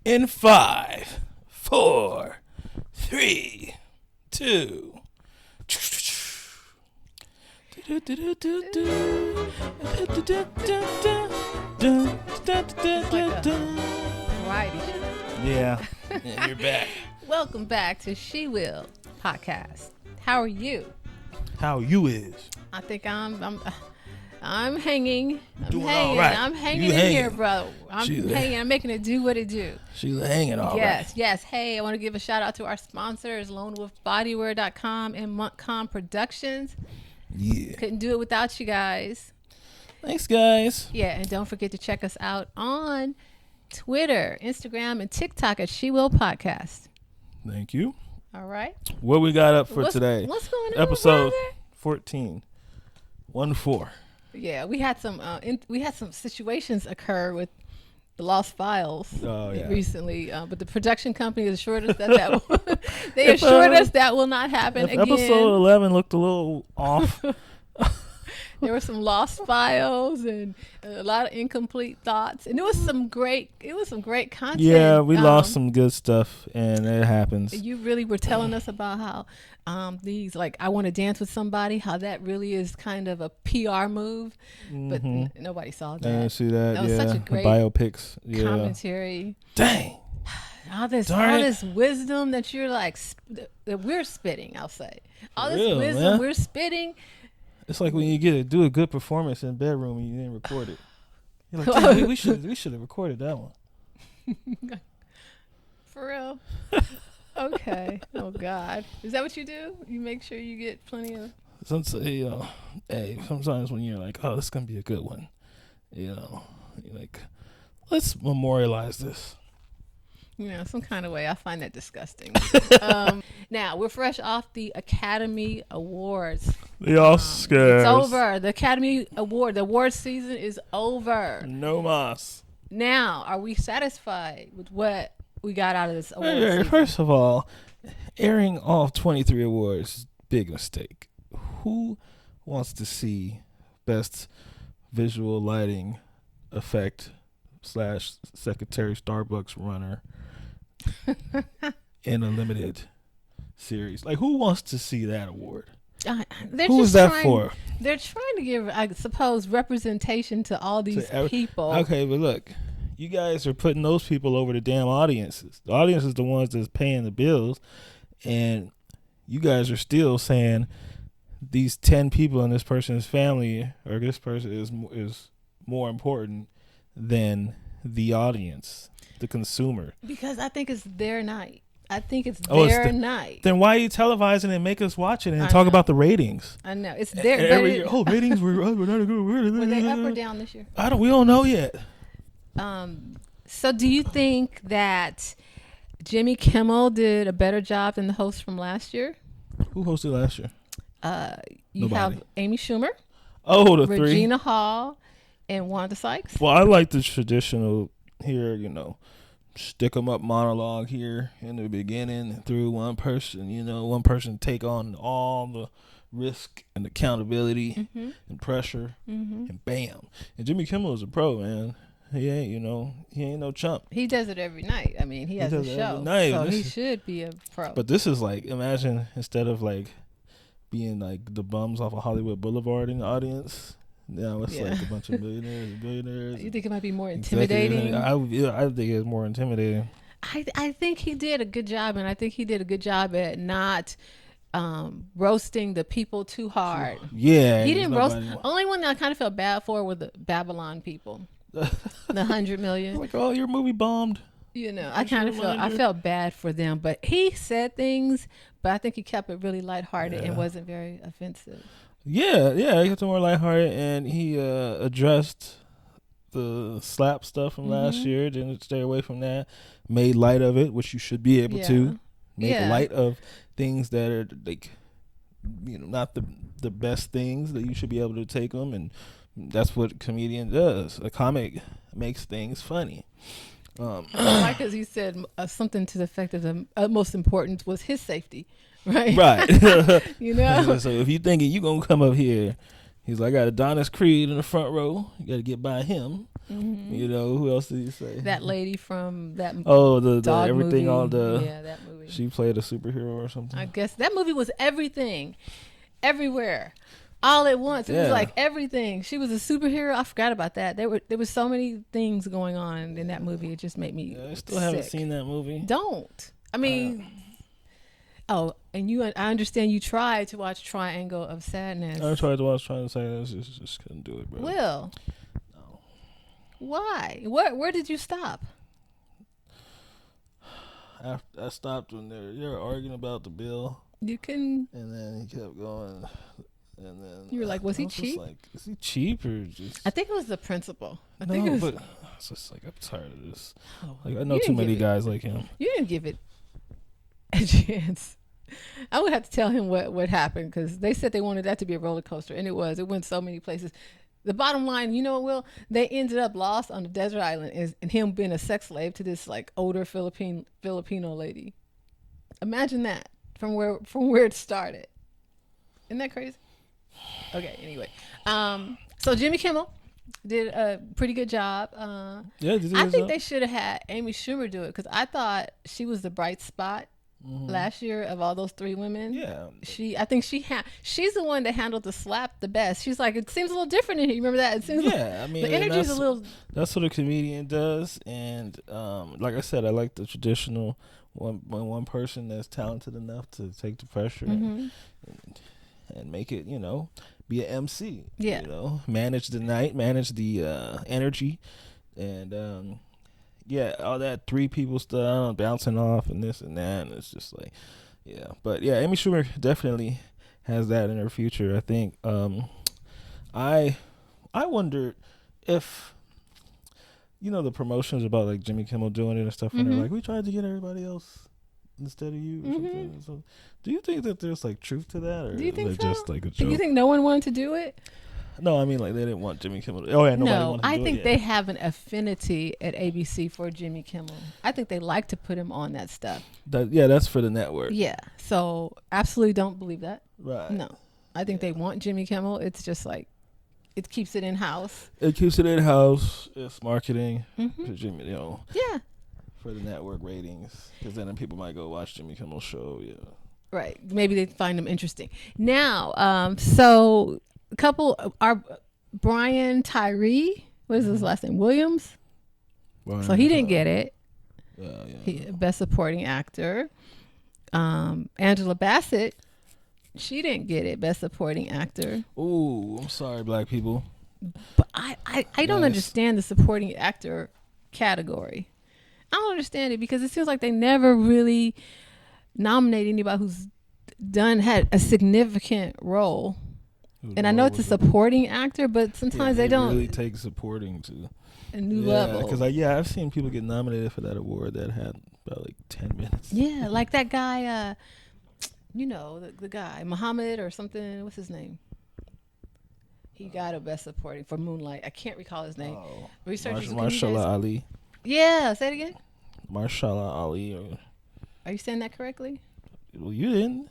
In 5, 4, 3, 2. Variety show. Yeah, and you're back. Welcome back to She Will podcast. How are you? How you is? I think I'm hanging. Doing all right. I'm hanging You in hanging. here, bro. I'm She's hanging. I'm making it do what it do. She's hanging all Yes, right. yes. Hey, I want to give a shout out to our sponsors, LoneWolfBodywear.com and Montcalm Productions. Yeah. Couldn't do it without you guys. Thanks, guys. Yeah, and don't forget to check us out on Twitter, Instagram, and TikTok at She Will Podcast. Thank you. All right. What we got up for What's today? What's going on, Episode brother? 14. 1-4. Yeah, we had some situations occur with the Lost Files recently, but the production company assured us that they assured us that will not happen again. Episode 11 looked a little off. There were some lost files and a lot of incomplete thoughts, and it was some great content. Yeah, we lost some good stuff, and it happens. You really were telling us about how these, like, I want to dance with somebody, how that really is kind of a PR move, but nobody saw that. I didn't see that. That was such a great biopics. Yeah. commentary. Dang. All this wisdom that you're like that we're spitting. I'll say all this wisdom man. we're spitting. It's like when you do a good performance in bedroom and you didn't record it. You're like, "Damn, we should have recorded that one." For real. Okay. Oh God. Is that what you do? You make sure you get plenty of. Sometimes when you're like, "Oh, this is gonna be a good one," you're like, "Let's memorialize this." Some kind of way. I find that disgusting. Now, we're fresh off the Academy Awards. The Oscars. It's over. The Academy Award, the award season is over. No mas. Now, are we satisfied with what we got out of this award season? First of all, airing all 23 awards, big mistake. Who wants to see best visual lighting effect / Secretary Starbucks runner in a limited series? Like, who wants to see that award? Who is that for? They're trying to give, I suppose, representation to all these people. Okay, but look, you guys are putting those people over the damn audiences. The audience is the ones that's paying the bills, and you guys are still saying these 10 people in this person's family or this person is more important than the audience, the consumer. Because I think it's their night. I think it's their night. Then why are you televising and make us watch it and talk about the ratings? I know it's their. Ratings were not good. Were they up or down this year? We don't know yet. So do you think that Jimmy Kimmel did a better job than the host from last year? Who hosted last year? You have Amy Schumer. Oh, the Regina three. Hall and Wanda Sykes. Well, I like the traditional here, stick 'em up monologue here in the beginning through one person, one person take on all the risk and accountability and pressure and bam. And Jimmy Kimmel is a pro, man. He ain't no chump. He does it every night. I mean, he has a show, every night. so he should be a pro. But this is like, imagine instead of like being like the bums off of Hollywood Boulevard in the audience, now it's like a bunch of millionaires and billionaires. You think it might be more intimidating? I think it's more intimidating. I think he did a good job, and I think he did a good job at not roasting the people too hard. Yeah, he didn't roast. Only one that I kind of felt bad for were the Babylon people, the 100 million. Like, oh, your movie bombed. I kind of felt bad for them, but he said things, but I think he kept it really lighthearted and wasn't very offensive. Yeah, he kept it more lighthearted, and he addressed the slap stuff from last year. Didn't stay away from that. Made light of it, which you should be able to make light of things that are like, not the best things, that you should be able to take them, and that's what a comedian does. A comic makes things funny. Because he said something to the effect of the utmost importance was his safety, right? Right. So if you thinking you gonna come up here, He's like, I got Adonis Creed in the front row. You got to get by him. Mm-hmm. You know, who else did he say? That lady from that the dog everything, movie. all the that movie. She played a superhero or something. I guess that movie was everything, everywhere, all at once. It was like everything. She was a superhero. I forgot about that. There was so many things going on in that movie. It just made me. I still haven't seen that movie. Don't. I mean. Oh, and I understand you tried to watch Triangle of Sadness. I tried to watch Triangle of Sadness, just couldn't do it, bro. Will. No. Why? Where did you stop? I stopped when they were arguing about the bill. You can. And then he kept going, and then you were like, "Was he cheap? Like, is he cheap or just?" I think it was the principal. But it's just like I'm tired of this. Like I know too many guys like him. You didn't give it a chance. I would have to tell him what happened because they said they wanted that to be a roller coaster, and it was. It went so many places. The bottom line, you know what, Will? They ended up lost on the desert island and him being a sex slave to this like older Filipino lady. Imagine that from where it started. Isn't that crazy? Okay, anyway. So Jimmy Kimmel did a pretty good job. I think they should have had Amy Schumer do it because I thought she was the bright spot. Mm-hmm. Last year of all those three women, I think she's the one that handled the slap the best. She's like, it seems a little different in here. You remember that? It seems I mean, the energy's a little. That's what a comedian does, and like I said, I like the traditional one person that's talented enough to take the pressure and make it, be an MC. Yeah, manage the night, manage the energy, and. All that three people stuff, bouncing off and this and that, and it's just like, But Amy Schumer definitely has that in her future. I think. I wondered if, the promotions about like Jimmy Kimmel doing it and stuff, and they're like, we tried to get everybody else instead of you or something. So, do you think that there's like truth to that, or do you think is it so? just like a joke? Do you think no one wanted to do it? No, I mean like they didn't want Jimmy Kimmel. Nobody wanted to do it. I think they have an affinity at ABC for Jimmy Kimmel. I think they like to put him on that stuff. That's for the network. Yeah, so absolutely don't believe that. Right. No, I think they want Jimmy Kimmel. It's just like it keeps it in house. It keeps it in house. It's marketing for Jimmy. Yeah. For the network ratings, because then people might go watch Jimmy Kimmel's show. Yeah. Right. Maybe they find him interesting. Now, so. A couple are Brian Tyree. What is his last name? Williams. So he didn't get it. Best supporting actor. Angela Bassett. She didn't get it. Best supporting actor. Ooh, I'm sorry, black people. But I don't understand the supporting actor category. I don't understand it because it seems like they never really nominate anybody who's had a significant role. And I know it's a supporting actor, but sometimes they don't really take supporting to a new level. Because I've seen people get nominated for that award that had about like 10 minutes. Yeah, like that guy, the guy Muhammad or something. What's his name? He got a best supporting for Moonlight. I can't recall his name. Mahershala Ali. Yeah, say it again. Mahershala Ali. Are you saying that correctly? Well, you didn't.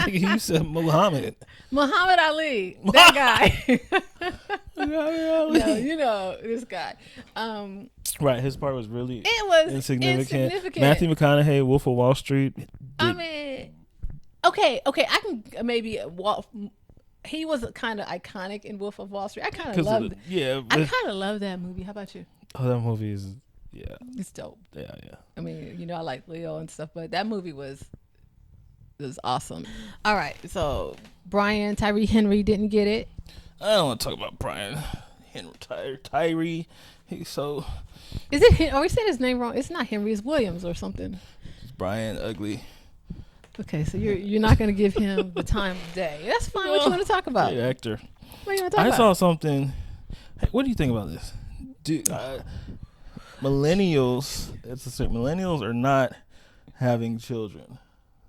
You said Muhammad Ali, that guy. Muhammad Ali. No, this guy. Right, his part was really insignificant. Matthew McConaughey, Wolf of Wall Street. I mean, okay, I can maybe he was kind of iconic in Wolf of Wall Street. I kind of loved it. I kind of love that movie. How about you? Oh, that movie is it's dope. Yeah. I mean, I like Leo and stuff, but that movie was awesome. All right, so Brian Tyree Henry didn't get it. I don't want to talk about Brian Henry Tyree. He's so. Is it? Or we said his name wrong. It's not Henry. It's Williams or something. It's Brian Ugly. Okay, so you're not going to give him the time of day. That's fine. What you want to talk about? Great actor. What you want to talk about? I saw something. Hey, what do you think about this? Millennials. Millennials are not having children.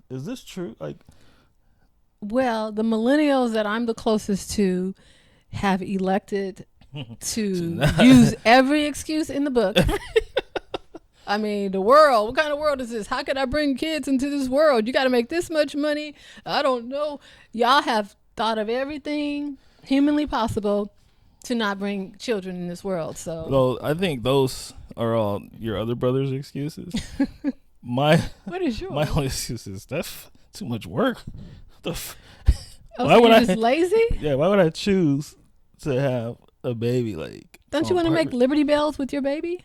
Is this true? Well, the millennials that I'm the closest to have elected to use every excuse in the book. I mean, the world. What kind of world is this? How can I bring kids into this world? You got to make this much money. I don't know. Y'all have thought of everything humanly possible to not bring children in this world. So, well, I think those are all your other brother's excuses. What is yours? My only excuse is that's too much work. Why so would I just lazy? Yeah, why would I choose to have a baby? Like, don't you want to make Liberty Bells with your baby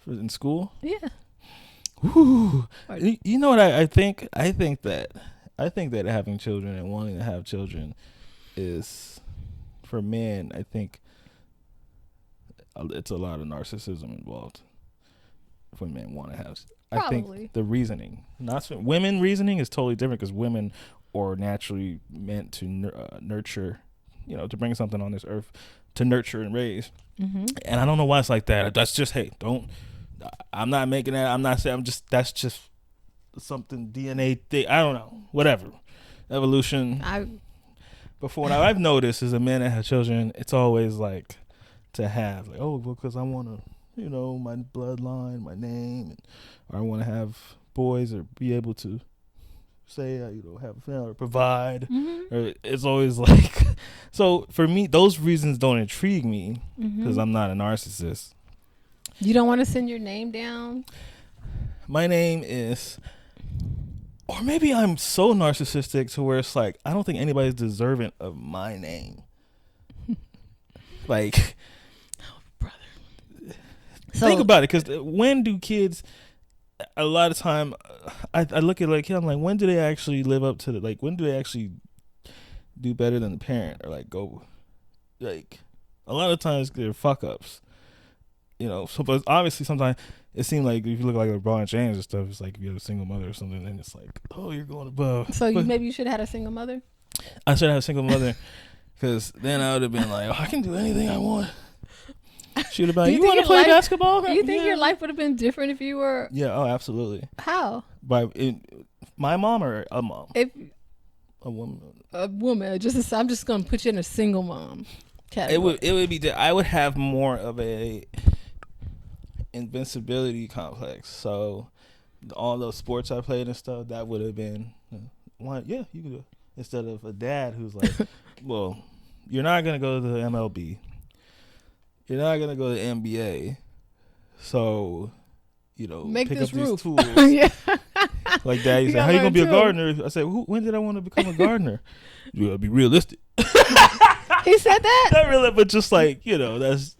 in school? Yeah. Whew. You know what I think? I think that having children and wanting to have children is, for men, I think it's a lot of narcissism involved when men want to have. Probably. I think the reasoning, women reasoning is totally different because women are naturally meant to nurture, to bring something on this earth to nurture and raise. Mm-hmm. And I don't know why it's like that. That's just, I'm not making that. I'm not saying, that's just something DNA thing. I don't know. Whatever. Evolution. But what I've noticed is a man that has children, it's always like to have, like, because I want to, my bloodline, my name, or I want to have boys or be able to say, have a family or provide. Mm-hmm. Or it's always like, so for me, those reasons don't intrigue me because I'm not a narcissist. You don't want to send your name down? My name is, or maybe I'm so narcissistic to where it's like, I don't think anybody's deserving of my name. Like, think about it, because when do kids, a lot of time, I look at I'm like, when do they actually live up to when do they actually do better than the parent, or go, a lot of times they're fuck ups, so, but obviously sometimes it seems like if you look like LeBron James and stuff, it's like if you have a single mother or something, then it's like, oh, you're going above. So maybe you should have had a single mother? I should have had a single mother, because then I would have been like, I can do anything I want. Shoot about you want to play basketball? Do you think your life would have been different if you were? Yeah. Oh, absolutely. How? My mom or a mom? A woman. A woman. I'm just gonna put you in a single mom category. It would be. I would have more of a invincibility complex. So all those sports I played and stuff, that would have been one. Yeah, you could do it. Instead of a dad who's like, well, you're not gonna go to the MLB. You're not gonna go to the NBA, so make pick this up roof. these tools. Yeah. Like that. He's like, how you gonna be a gardener? I said, when did I want to become a gardener? You gotta be realistic. He said that? Not really, but just that's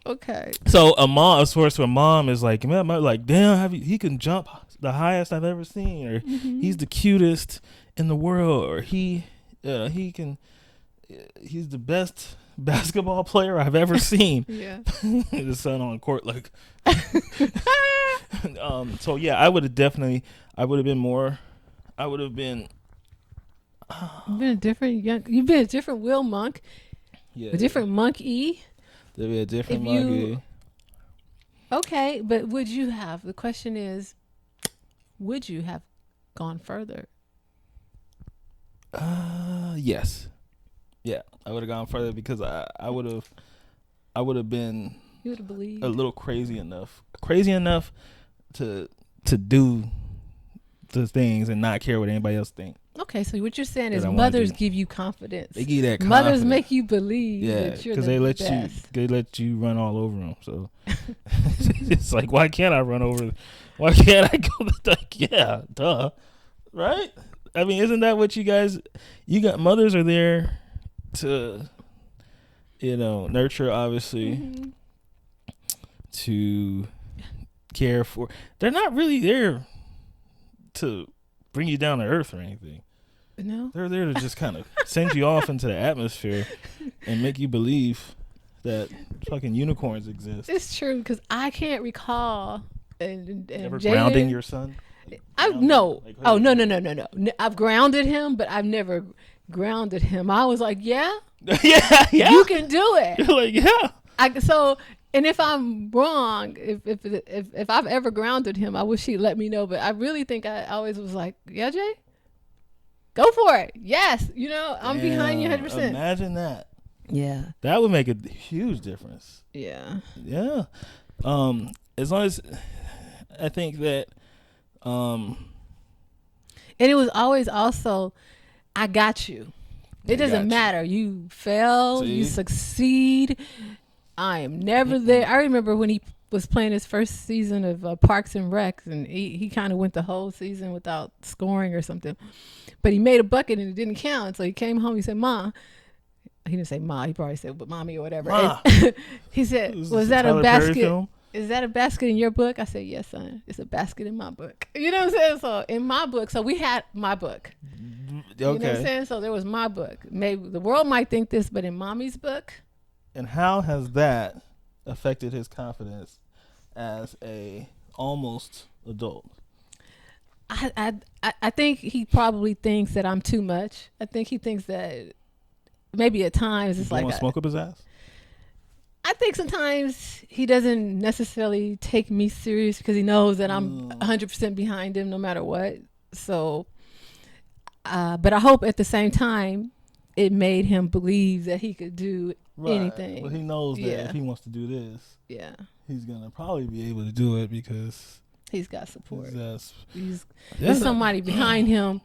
okay. So a mom, of course, a mom is like, man, damn, he can jump the highest I've ever seen, or he's the cutest in the world, or he's the best basketball player I've ever seen. Yeah. The son on court, so yeah, I would have been You've been a different Will Monk. Yeah. A different Monk E. There'd be a different Monk E. Okay, but the question is, would you have gone further? Yes. Yeah, I would have gone further because I would have been. You would have believed a little crazy enough to do the things and not care what anybody else thinks. Okay, so what you're saying is mothers give you confidence. They give you that confidence. Mothers make you believe that you're the best. They let you run all over them. So it's like, why can't I run over? Why can't I go? Yeah, duh, right? I mean, isn't that what you got? Mothers are there to, nurture, obviously, to care for. They're not really there to bring you down to earth or anything. No, they're there to just kind of send you off into the atmosphere and make you believe that fucking unicorns exist. It's true, because I can't recall. And ever grounding your son? No. Oh, no. I've grounded him, but I've never grounded him. I was like, yeah, you can do it. You're like, yeah. And if I'm wrong, if I've ever grounded him, I wish he'd let me know. But I really think I always was like, yeah, Jay, go for it. Yes, I'm behind you 100%. Imagine that. Yeah, that would make a huge difference. Yeah. As long as I think that, and it was always also, I got you. It doesn't matter. You fail, you succeed. I am never there. I remember when he was playing his first season of Parks and Rec, and he kind of went the whole season without scoring or something. But he made a bucket and it didn't count. So he came home. He said, "Ma." He didn't say "ma." He probably said, "But mommy" or whatever. He said, "Was that a basket? Is that a basket in your book?" I said, "Yes, son. It's a basket in my book." You know what I'm saying? So in my book, so we had my book. Okay. You know what I'm saying? So there was my book. Maybe the world might think this, but in mommy's book. And how has that affected his confidence as a almost adult? I think he probably thinks that I'm too much. I think he thinks that maybe at times it's like want to smoke up his ass. I think sometimes he doesn't necessarily take me serious because he knows that I'm 100% behind him no matter what. So, but I hope at the same time it made him believe that he could do anything. Well, he knows that if he wants to do this, he's gonna probably be able to do it because he's got support. There's somebody behind him.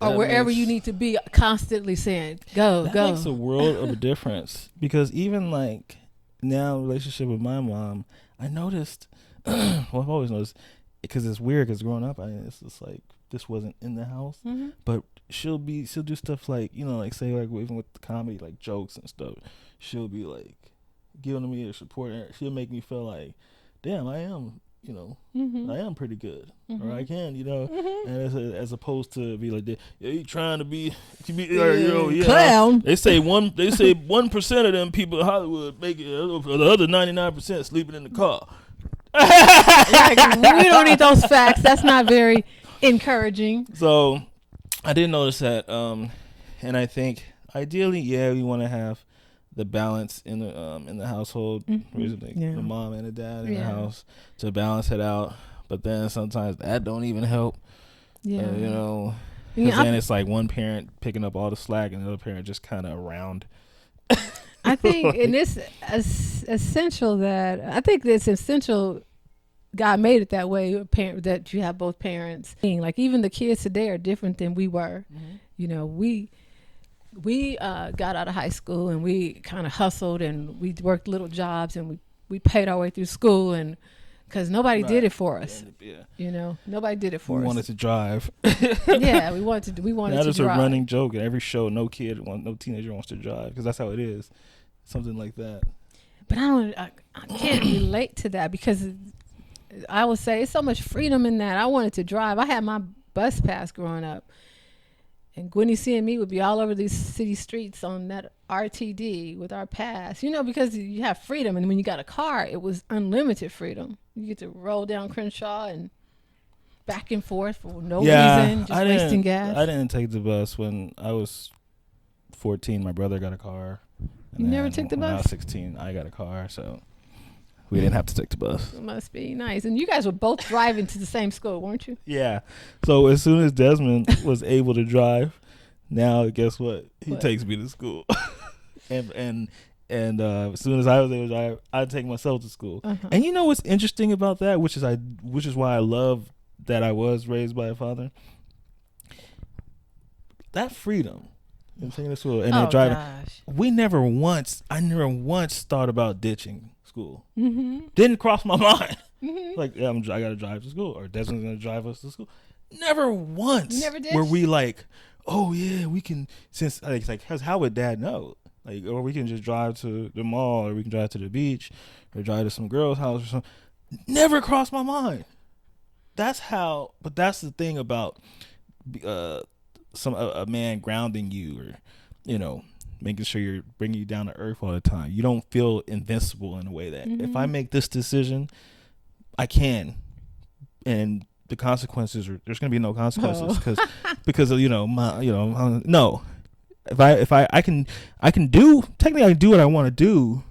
Or wherever you need to be, constantly saying, go. That makes a world of a difference. Because even like now, relationship with my mom, I noticed, well, I've always noticed, because it's weird, because growing up, it's just like, this wasn't in the house. Mm-hmm. But she'll do stuff like, like say like even with the comedy, like jokes and stuff, she'll be like giving me her support. And she'll make me feel like, damn, I am. I am pretty good, or I can, and as opposed to be like, you trying to be clown. They say 1% of them people in Hollywood make it, the other 99% sleeping in the car. We don't need those facts. That's not very encouraging. So, I did notice that, and I think ideally, we want to have the balance in the household, the mom and the dad in the house to balance it out. But then sometimes that don't even help. Then it's like one parent picking up all the slack and the other parent just kind of around. I think, and it's essential God made it that way, that you have both parents. Like even the kids today are different than we were. Mm-hmm. We got out of high school and we kind of hustled and we worked little jobs and we paid our way through school, and because nobody did it for us. Nobody did it for us. We wanted to drive. We wanted to drive. That is a running joke in every show. No teenager wants to drive because that's how it is. Something like that. But I can't relate to that because I would say it's so much freedom in that. I wanted to drive. I had my bus pass growing up. And Gwenny C and me would be all over these city streets on that RTD with our pass, because you have freedom. And when you got a car, it was unlimited freedom. You get to roll down Crenshaw and back and forth for no reason, just wasting gas. I didn't take the bus when I was 14. My brother got a car. You never took the bus? When I was 16, I got a car, so we didn't have to take the bus. It must be nice. And you guys were both driving to the same school, weren't you? Yeah. So as soon as Desmond was able to drive, now guess what? He takes me to school. and as soon as I was able to drive, I'd take myself to school. Uh-huh. And you know what's interesting about that, which is why I love that I was raised by a father? That freedom. Taking to school and driving. Gosh. I never once thought about ditching school. Mm-hmm. Didn't cross my mind. Mm-hmm. Like, I gotta drive to school, or Desmond's gonna drive us to school. Never once. You never did. Were we like, oh yeah, we can? Since it's like, how would Dad know? Like, or we can just drive to the mall, or we can drive to the beach, or drive to some girl's house or something. Never crossed my mind. That's the thing about a man grounding you, or making sure you're bringing you down to earth all the time. You don't feel invincible in a way that if I make this decision, I can, and the consequences there's going to be no consequences because of no. If I can do what I want to do,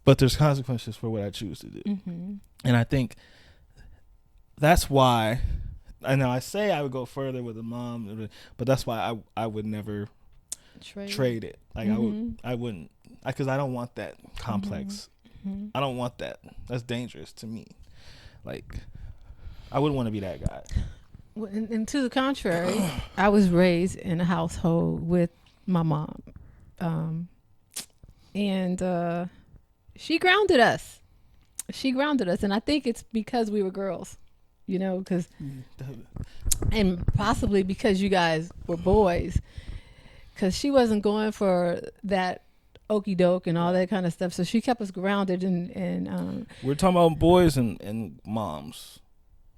but there's consequences for what I choose to do, and I think that's why. I know I say I would go further with a mom, but that's why I would never trade it. Like I wouldn't, because I don't want that complex. Mm-hmm. I don't want that. That's dangerous to me. Like, I wouldn't want to be that guy. And to the contrary, I was raised in a household with my mom. And she grounded us. And I think it's because we were girls, because and possibly because you guys were boys, because she wasn't going for that okey doke and all that kind of stuff. So she kept us grounded. And we're talking about boys and moms.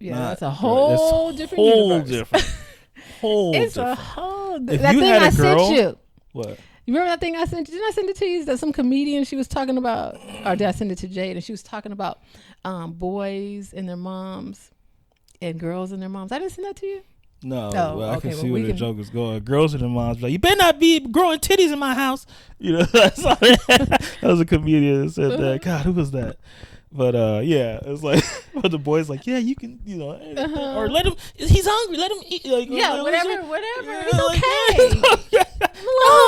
Yeah, that's a whole different universe. It's a whole. That thing I sent you. What? You remember that thing I sent you? Didn't I send it to you? That some comedian she was talking about, or did I send it to Jade? And she was talking about boys and their moms and girls and their moms. I didn't send that to you? No, I can see where the joke is going. Girls and their moms like, you better not be growing titties in my house. That was a comedian that said that. God, who was that? But yeah, it's like, but the boy's like, yeah, you can, or let him. He's hungry. Let him eat. Like, yeah, whatever. It's okay.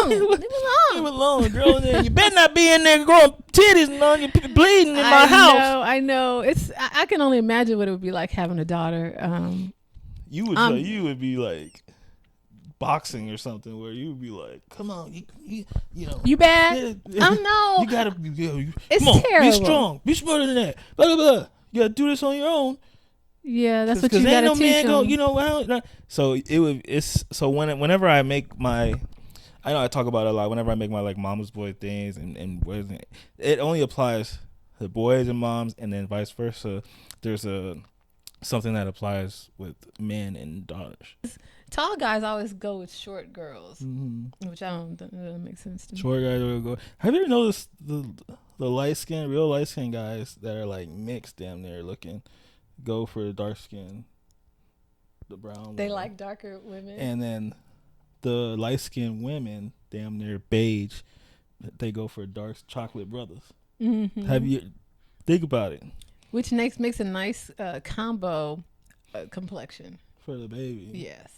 Leave him alone, girl. You better not be in there growing titties and you bleeding in my house. I know. I can only imagine what it would be like having a daughter. You would be like boxing or something where you would be like, come on, you bad? I know. You gotta be. It's come on, terrible. be strong. Be smarter than that. Blah blah blah. You gotta do this on your own. Yeah, that's what you gotta teach them. So so whenever I make my, I know I talk about it a lot. Whenever I make my like mama's boy things and boys, it only applies to boys and moms, and then vice versa. There's something that applies with men and daughters. Tall guys always go with short girls, which I don't think that makes sense to me. Short guys will go. Have you ever noticed the real light skin guys that are like mixed, damn near looking, go for the dark skin, the brown. They like darker women, and then the light skinned women, damn near beige, they go for dark chocolate brothers. Mm-hmm. Have you think about it? Which makes a nice combo complexion for the baby. Yes.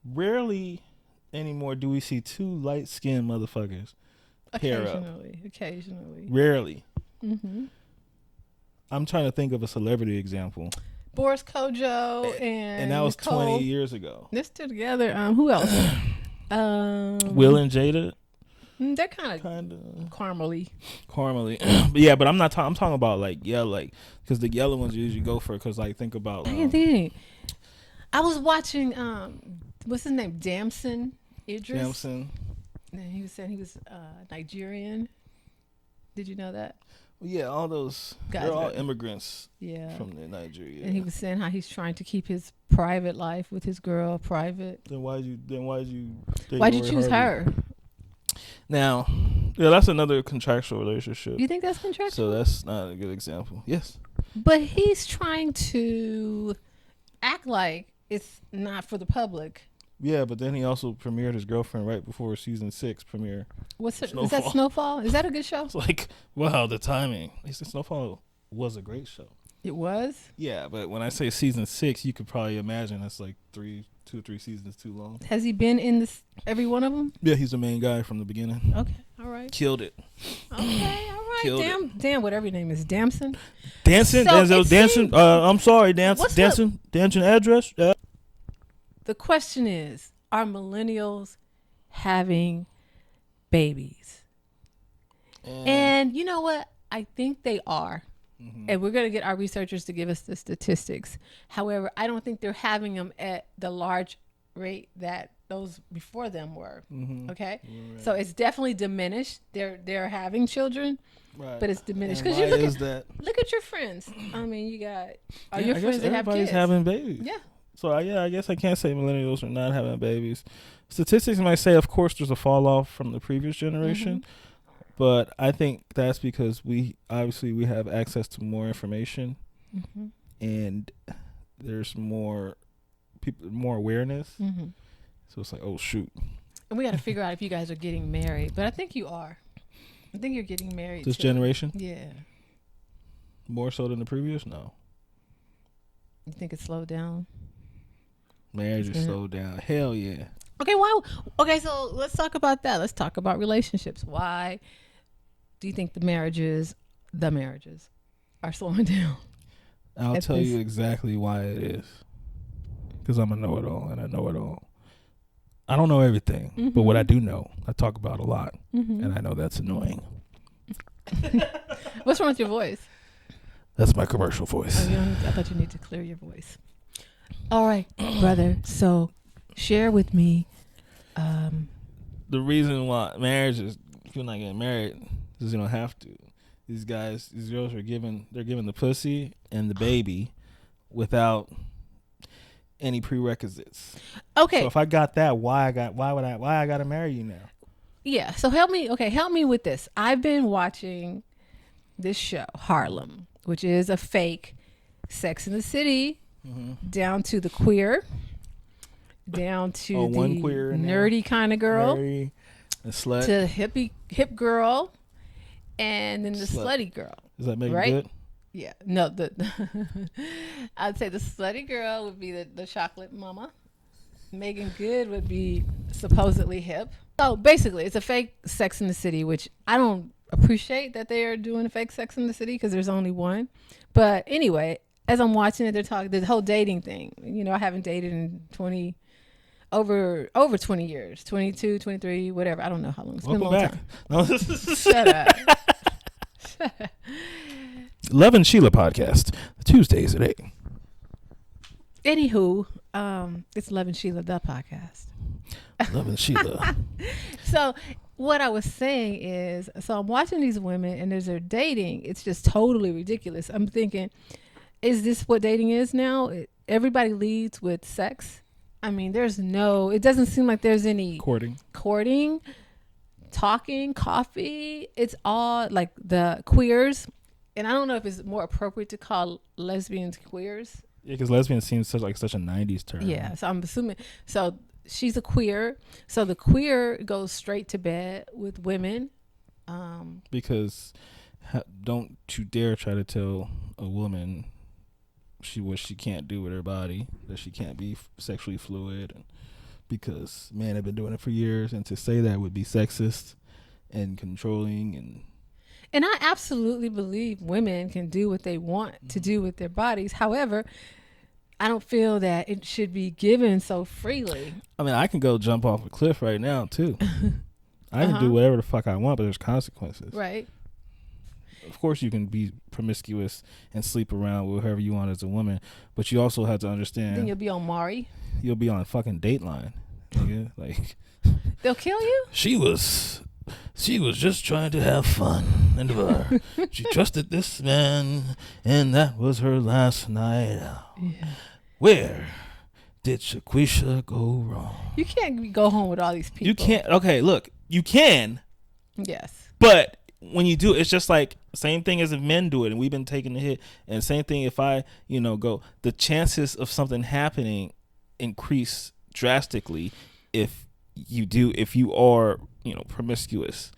Rarely anymore do we see two light-skinned motherfuckers pair up. Occasionally. Rarely. Mm-hmm. I'm trying to think of a celebrity example. Boris Kojo and that was Nicole. 20 years ago. They're still together. Who else? Will and Jada. They're kind of caramely. But yeah, but I'm talking about like because the yellow ones usually go for, because like think about. I was watching what's his name, Damson Idris. Damson. And he was saying he was Nigerian. Did you know that? Well, yeah, all those guys, they're all immigrants. Yeah. From Nigeria. And he was saying how he's trying to keep his private life with his girl private. Then why'd you choose her? Now, yeah, that's another contractual relationship. You think that's contractual? So that's not a good example. Yes. But he's trying to act like it's not for the public. Yeah, but then he also premiered his girlfriend right before season 6 premiere. Is that Snowfall? Is that a good show? It's like, wow, the timing. Snowfall was a great show. It was? Yeah, but when I say season 6, you could probably imagine that's like 2 or 3 seasons too long. Has he been in every one of them? Yeah, he's the main guy from the beginning. Okay, all right. Killed it. Okay, all right. Damn, whatever your name is, Damson. Dancing? I'm sorry, Dancing address? The question is, are millennials having babies? And you know what? I think they are. Mm-hmm. And we're going to get our researchers to give us the statistics. However, I don't think they're having them at the large rate that those before them were. Mm-hmm. Okay? Right. So it's definitely diminished. They're having children, right, but it's diminished. Because look at your friends. I mean, you got your friends that have kids. Everybody's having babies. Yeah. So I guess I can't say millennials are not having babies. Statistics might say, of course, there's a fall off from the previous generation. Mm-hmm. But I think that's because we have access to more information, mm-hmm, and there's more awareness. Mm-hmm. So it's like, oh shoot. And we got to figure out if you guys are getting married. But I think you are. I think you're getting married. This generation? Yeah. More so than the previous? No. You think it slowed down? Marriage is slowed down. Hell yeah. Okay, okay, so let's talk about that. Let's talk about relationships. Why do you think the marriages are slowing down? I'll tell you exactly why it is. Because I'm a know-it-all, and I know it all. I don't know everything, but what I do know, I talk about a lot, and I know that's annoying. What's wrong with your voice? That's my commercial voice. I thought you need to clear your voice. All right, brother. So share with me. The reason why marriage is, if you're not getting married, is you don't have to. These girls they're giving the pussy and the baby without any prerequisites. Okay. So if I got that, why I got to marry you now? Yeah. So help me with this. I've been watching this show, Harlem, which is a fake Sex in the City, down to the queer, down to the queer nerdy kind of girl, a slut, to the hip girl, and then the slutty girl. Does that make it good? Yeah. No, I'd say the slutty girl would be the chocolate mama. Megan Good would be supposedly hip. So basically, it's a fake Sex in the City, which I don't appreciate that they are doing a fake Sex in the City because there's only one. But anyway, as I'm watching it, they're talking the whole dating thing. You know, I haven't dated in over 20 years, 22, 23, whatever. I don't know how long. It's been a long time. No. Shut up. Love and Sheila podcast, Tuesdays at 8. Anywho, it's Love and Sheila, the podcast. Love and Sheila. So what I was saying is, so I'm watching these women and as they're dating, it's just totally ridiculous. I'm thinking, is this what dating is now? Everybody leads with sex. I mean, it doesn't seem like there's any courting, talking, coffee. It's all like the queers. And I don't know if it's more appropriate to call lesbians queers. Yeah, because lesbian seems such a 90s term. Yeah, so I'm assuming. So she's a queer. So the queer goes straight to bed with women. Because don't you dare try to tell a woman what she can't do with her body, that she can't be sexually fluid, and because men have been doing it for years, and to say that would be sexist and controlling. And I absolutely believe women can do what they want to do with their bodies. However, I don't feel that it should be given so freely. I mean, I can go jump off a cliff right now, too. I can do whatever the fuck I want, but there's consequences. Right. Of course, you can be promiscuous and sleep around with whoever you want as a woman, but you also have to understand. Then you'll be on Maury. You'll be on fucking Dateline. Nigga. Like, they'll kill you? She was just trying to have fun in the bar. She trusted this man, and that was her last night out. Yeah. Where did Shaquisha go wrong? You can't go home with all these people. You can't. Okay, look, you can. Yes. But when you do, it's just like same thing as if men do it, and we've been taking the hit. And same thing if I, go. The chances of something happening increase drastically if you are, promiscuous.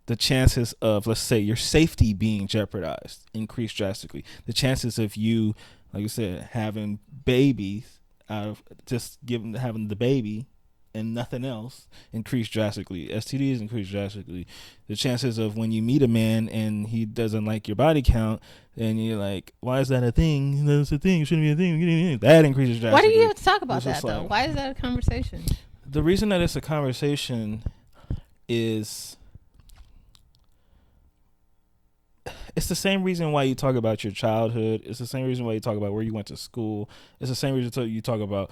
The chances of, let's say, your safety being jeopardized increase drastically. The chances of you, like you said, having babies out of just having the baby and nothing else increase drastically. STDs increase drastically. The chances of when you meet a man and he doesn't like your body count, and you're like, why is that a thing? That's a thing. It shouldn't be a thing. That increases drastically. Why do you have to talk about that, though? Why is that a conversation? The reason that it's a conversation is it's the same reason why you talk about your childhood. It's the same reason why you talk about where you went to school. It's the same reason you talk about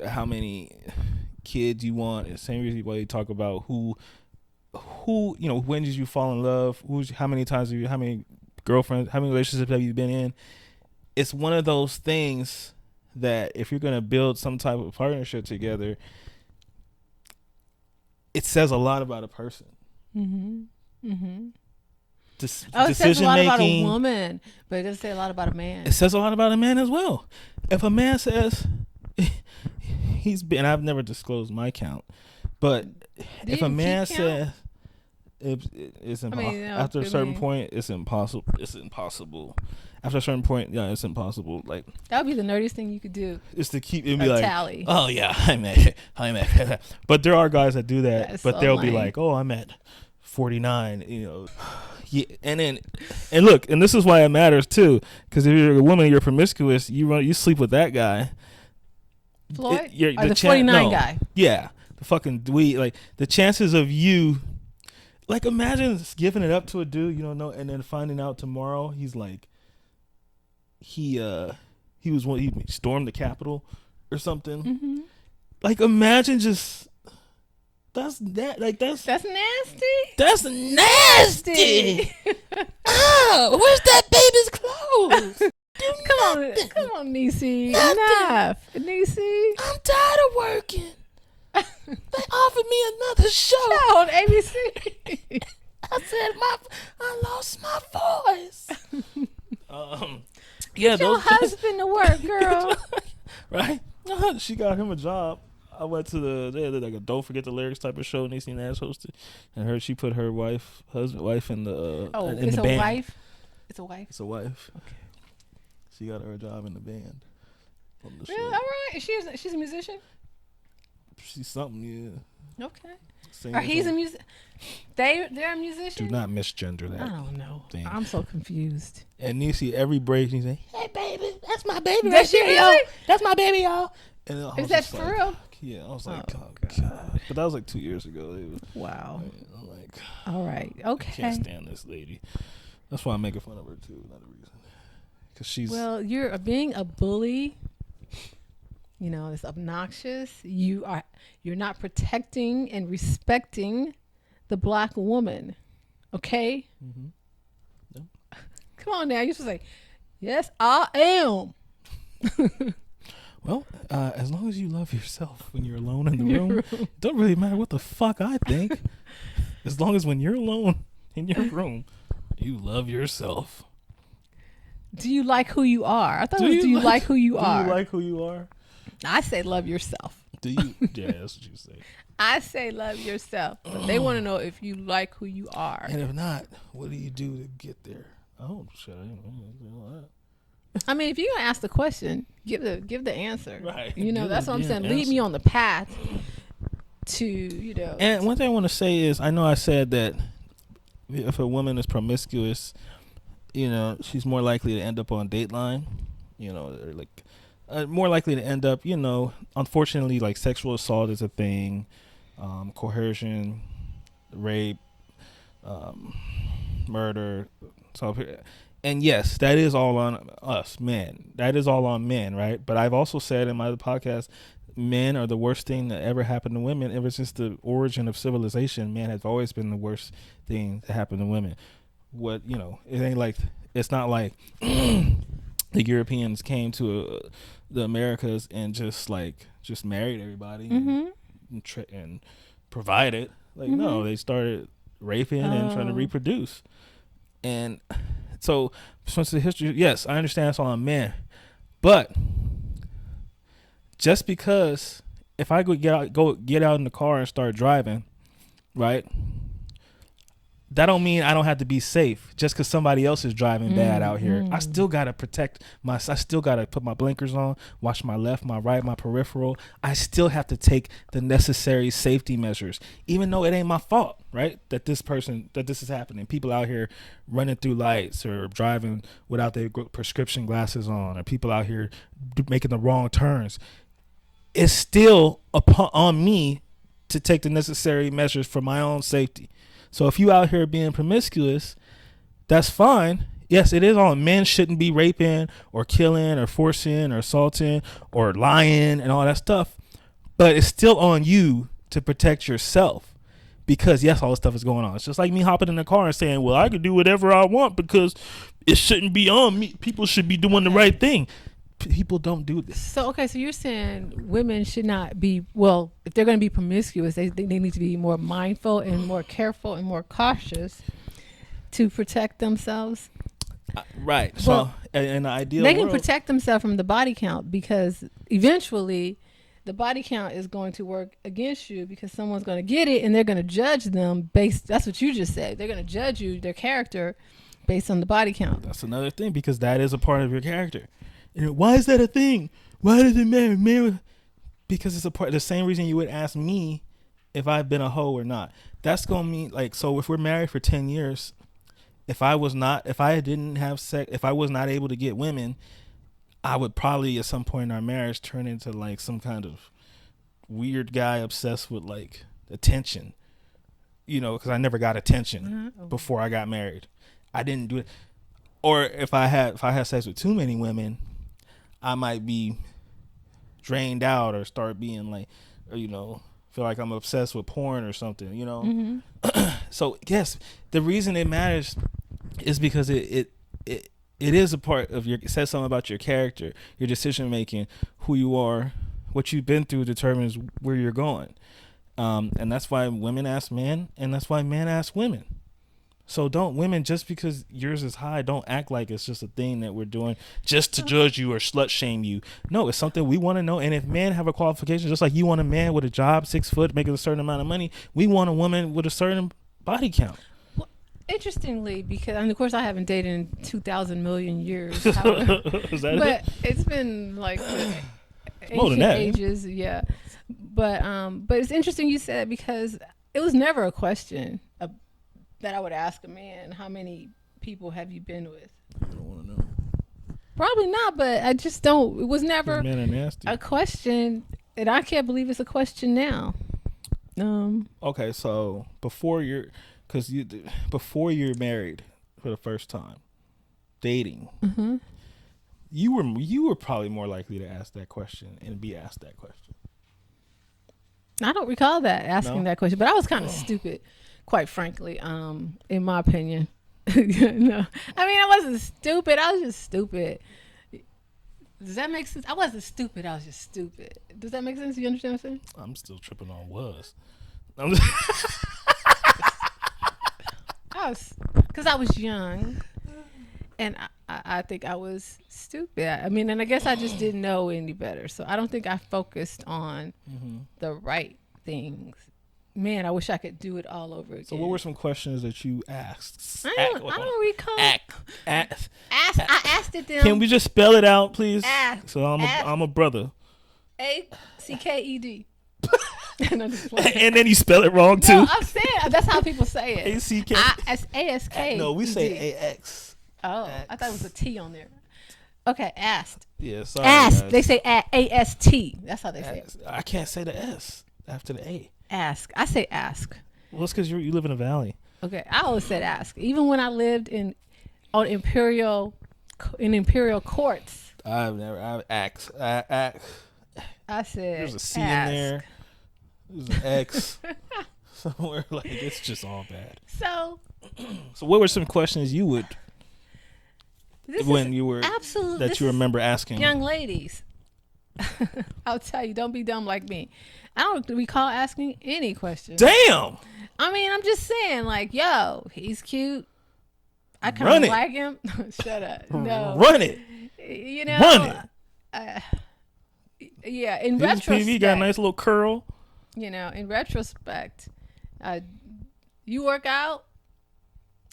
how many kids you want. It's the same reason why you talk about who when did you fall in love? How many girlfriends, how many relationships have you been in? It's one of those things that if you're going to build some type of partnership together, it says a lot about a person. Mm-hmm. Mm-hmm. It says a lot about a woman, but it doesn't say a lot about a man. It says a lot about a man as well. If a man says I've never disclosed my count, but if a man says it's impossible. I mean, after a certain point, it's impossible. It's impossible. After a certain point, yeah, it's impossible. Like that would be the nerdiest thing you could do. Is to keep it be like tally. Oh yeah, I'm at. But there are guys that do that. But they'll be like, oh, I'm at 49. Yeah, and look, and this is why it matters too, because if you're a woman, you're promiscuous. You sleep with that guy. Floyd, the 49 guy. Yeah, the fucking dweeb. Like the chances of you, like imagine giving it up to a dude you don't know, and then finding out tomorrow he's like, he stormed the Capitol or something. Mm-hmm. Like imagine just. That's nasty. That's nasty. Oh, where's that baby's clothes? Come on, Niecy. Enough, Niecy. I'm tired of working. They offered me another show on ABC. I said I lost my voice. Get your husband to work, girl. Right? She got him a job. I went to they had like a Don't Forget the Lyrics type of show Niecy Nash hosted, and she put her wife in the in it's the a band. wife. It's a wife. It's a wife. Okay. She got her a job in the band. Really? All right. She's a musician. She's something, yeah. Okay. Or he's a musician. They're a musician. Do not misgender that. I don't know. Thing. I'm so confused. And Niecy every break she's like, "Hey baby, that's my baby right there, y'all. That's my baby, y'all." And is that for real? Yeah, I was like, oh God. But that was like 2 years ago. Wow. I'm like, all right, okay. I can't stand this lady. That's why I'm making fun of her too. Another reason, because she's. Well, you're being a bully. You know, it's obnoxious. You're not protecting and respecting the black woman. Okay. Mm-hmm. No. Come on now, you're supposed to say, yes, I am. Well, as long as you love yourself when you're alone in the room, it don't really matter what the fuck I think. As long as when you're alone in your room, you love yourself. Do you like who you are? I thought do you like who you are? Do you like who you are? I say love yourself. Do you? Yeah, that's what you say. I say love yourself. But they want to know if you like who you are. And if not, what do you do to get there? Oh, shit, I didn't know that. I mean, if you're gonna ask the question, give the answer. Right. You know, that's what I'm saying. Lead me on the path to, And one thing I want to say is, I know I said that if a woman is promiscuous, she's more likely to end up on Dateline, or like more likely to end up, unfortunately, like sexual assault is a thing, coercion, rape, murder, so. And yes, that is all on us, men. That is all on men, right? But I've also said in my podcast, men are the worst thing that ever happened to women. Ever since the origin of civilization, men have always been the worst thing to happen to women. It ain't like, it's not like the Europeans came to the Americas and just married everybody and provided. Like, no, they started raping and trying to reproduce. And so, since the history, yes, I understand it's all on men, but just because if I go get out in the car and start driving, right? That don't mean I don't have to be safe just because somebody else is driving bad out here. I still got to protect I still got to put my blinkers on, watch my left, my right, my peripheral. I still have to take the necessary safety measures, even though it ain't my fault, right? That this is happening. People out here running through lights or driving without their prescription glasses on, or people out here making the wrong turns. It's still on me to take the necessary measures for my own safety. So if you out here being promiscuous, that's fine. Yes, it is on. Men shouldn't be raping or killing or forcing or assaulting or lying and all that stuff. But it's still on you to protect yourself, because yes, all this stuff is going on. It's just like me hopping in the car and saying, well, I can do whatever I want because it shouldn't be on me. People should be doing the right thing. People don't do this. So you're saying women should not be, well, if they're going to be promiscuous, they need to be more mindful and more careful and more cautious to protect themselves. Right. So in the ideal they can world, protect themselves from the body count, because eventually the body count is going to work against you, because someone's going to get it and they're going to judge them based, that's what you just said. They're going to judge you, their character, based on the body count. That's another thing, because that is a part of your character. Why is that a thing? Why does it matter? Because it's a part. The same reason you would ask me if I've been a hoe or not. That's gonna mean, like, so if we're married for 10 years, if I didn't have sex, if I was not able to get women, I would probably at some point in our marriage turn into like some kind of weird guy obsessed with like attention. You know, because I never got attention before I got married. I didn't do it. Or if I had sex with too many women, I might be drained out or start being like, you know, feel like I'm obsessed with porn or something, you know. So yes, the reason it matters is because it is a part of it says something about your character, your decision making, who you are, what you've been through determines where you're going. And that's why women ask men, and that's why men ask women. So don't women, just because yours is high, don't act like it's just a thing that we're doing just to judge you or slut shame you. No, it's something we want to know. And if men have a qualification, just like you want a man with a job, 6 foot, making a certain amount of money, we want a woman with a certain body count. Well, interestingly, because and of course I haven't dated in 2,000 million years, Is but it? it's been like more than that. Ages, yeah. But it's interesting you said, because it was never a question that I would ask a man, how many people have you been with? I don't want to know. Probably not, but I just don't. It was never Men are nasty. a question, and I can't believe it's a question now. Okay, so before you're married for the first time, dating, you were probably more likely to ask that question and be asked that question. I don't recall asking that question, but I was kind of stupid, quite frankly, in my opinion. No, I mean, I wasn't stupid. I was just stupid. Does that make sense? I wasn't stupid. I was just stupid. Does that make sense? You understand what I'm saying? I'm still tripping on was. Because I was young, and I think I was stupid. I mean, and I guess I just didn't know any better. So I don't think I focused on the right things. Man, I wish I could do it all over again. So what were some questions that you asked? I don't recall. I asked it them. Can we just spell it out, please? Ask. I'm a brother. ACKED. And then you spell it wrong too. No, I'm saying that's how people say it. ASK. No, we say AX. Oh, I thought it was a T on there. Okay, asked. Yeah, sorry. Asked. Guys. They say AST. That's how they say it. I can't say the S after the A. Ask. I say ask. Well, it's because you live in a valley. Okay, I always said ask. Even when I lived in imperial courts. I've asked. I said there's a C ask. in there. There's an X somewhere. Like, it's just all bad. So what were some questions you would you remember asking? Young ladies, I'll tell you, don't be dumb like me. I don't recall asking any questions. Damn. I mean, I'm just saying, like, yo, he's cute. I kind of like him. Shut up. No. Run it. You know. Run it. Yeah. In retrospect, PV got a nice little curl. You know, in retrospect, you work out.